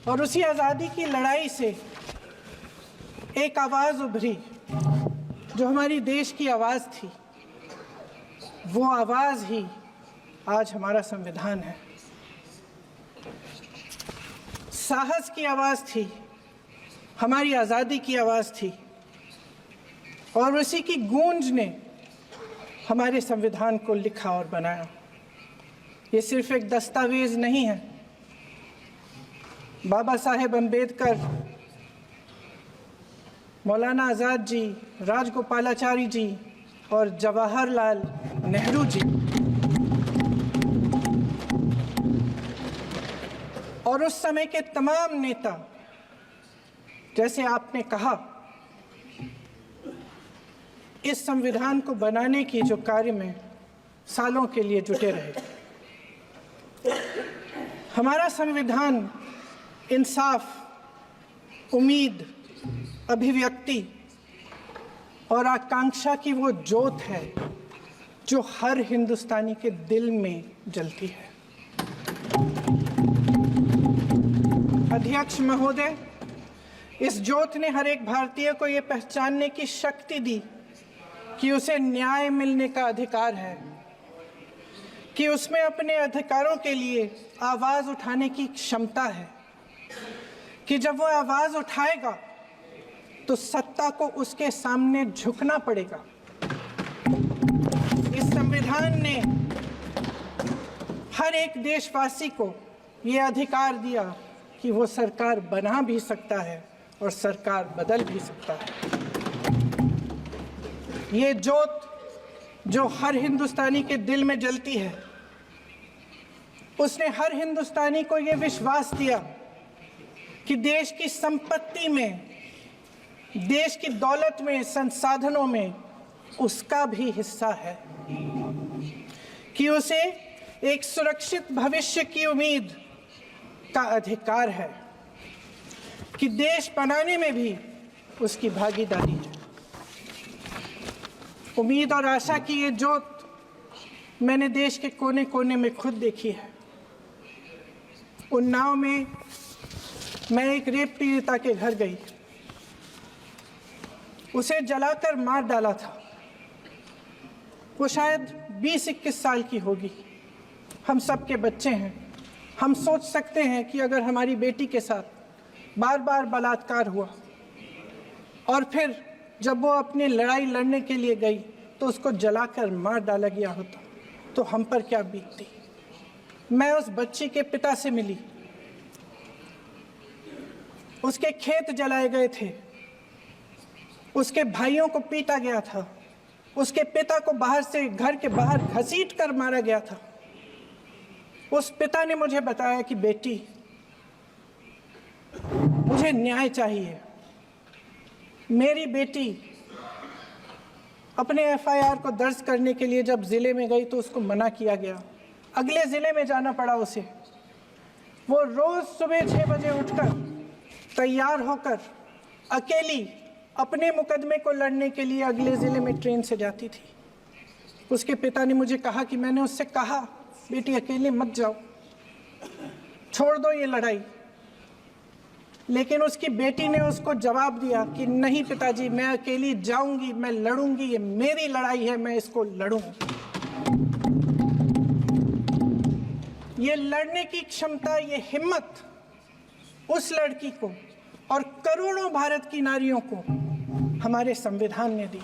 और उसी आज़ादी की लड़ाई से एक आवाज़ उभरी जो हमारी देश की आवाज़ थी। वो आवाज़ ही आज हमारा संविधान है। साहस की आवाज़ थी, हमारी आज़ादी की आवाज़ थी, और उसी की गूंज ने हमारे संविधान को लिखा और बनाया। ये सिर्फ एक दस्तावेज नहीं है। बाबा साहेब अम्बेडकर, मौलाना आज़ाद जी, राजगोपालाचारी जी और जवाहरलाल नेहरू जी और उस समय के तमाम नेता, जैसे आपने कहा, इस संविधान को बनाने की जो कार्य में सालों के लिए जुटे रहे। हमारा संविधान इंसाफ, उम्मीद, अभिव्यक्ति और आकांक्षा की वो ज्योत है जो हर हिंदुस्तानी के दिल में जलती है। अध्यक्ष महोदय, इस ज्योत ने हर एक भारतीय को ये पहचानने की शक्ति दी कि उसे न्याय मिलने का अधिकार है, कि उसमें अपने अधिकारों के लिए आवाज़ उठाने की क्षमता है, कि जब वो आवाज़ उठाएगा तो सत्ता को उसके सामने झुकना पड़ेगा। इस संविधान ने हर एक देशवासी को ये अधिकार दिया कि वो सरकार बना भी सकता है और सरकार बदल भी सकता है। ये ज्योत जो हर हिंदुस्तानी के दिल में जलती है, उसने हर हिंदुस्तानी को ये विश्वास दिया कि देश की संपत्ति में, देश की दौलत में, संसाधनों में उसका भी हिस्सा है, कि उसे एक सुरक्षित भविष्य की उम्मीद का अधिकार है, कि देश बनाने में भी उसकी भागीदारी है। उम्मीद और आशा की ये ज्योत मैंने देश के कोने कोने में खुद देखी है। उन्नाव में मैं एक रेप पीड़िता के घर गई, उसे जलाकर मार डाला था। वो शायद 20-21 साल की होगी। हम सब के बच्चे हैं। हम सोच सकते हैं कि अगर हमारी बेटी के साथ बार बार बलात्कार हुआ और फिर जब वो अपनी लड़ाई लड़ने के लिए गई तो उसको जलाकर मार डाला गया होता तो हम पर क्या बीतती। मैं उस बच्ची के पिता से मिली। उसके खेत जलाए गए थे, उसके भाइयों को पीटा गया था, उसके पिता को बाहर से, घर के बाहर घसीट कर मारा गया था। उस पिता ने मुझे बताया कि बेटी, मुझे न्याय चाहिए। मेरी बेटी अपने एफआईआर को दर्ज करने के लिए जब जिले में गई तो उसको मना किया गया, अगले जिले में जाना पड़ा उसे। वो रोज सुबह 6 बजे उठकर तैयार होकर अकेली अपने मुकदमे को लड़ने के लिए अगले ज़िले में ट्रेन से जाती थी। उसके पिता ने मुझे कहा कि मैंने उससे कहा, बेटी अकेले मत जाओ, छोड़ दो ये लड़ाई। लेकिन उसकी बेटी ने उसको जवाब दिया कि नहीं पिताजी, मैं अकेली जाऊंगी, मैं लड़ूंगी, ये मेरी लड़ाई है, मैं इसको लड़ूंगी। ये लड़ने की क्षमता, ये हिम्मत उस लड़की को और करोड़ों भारत की नारियों को हमारे संविधान ने दी।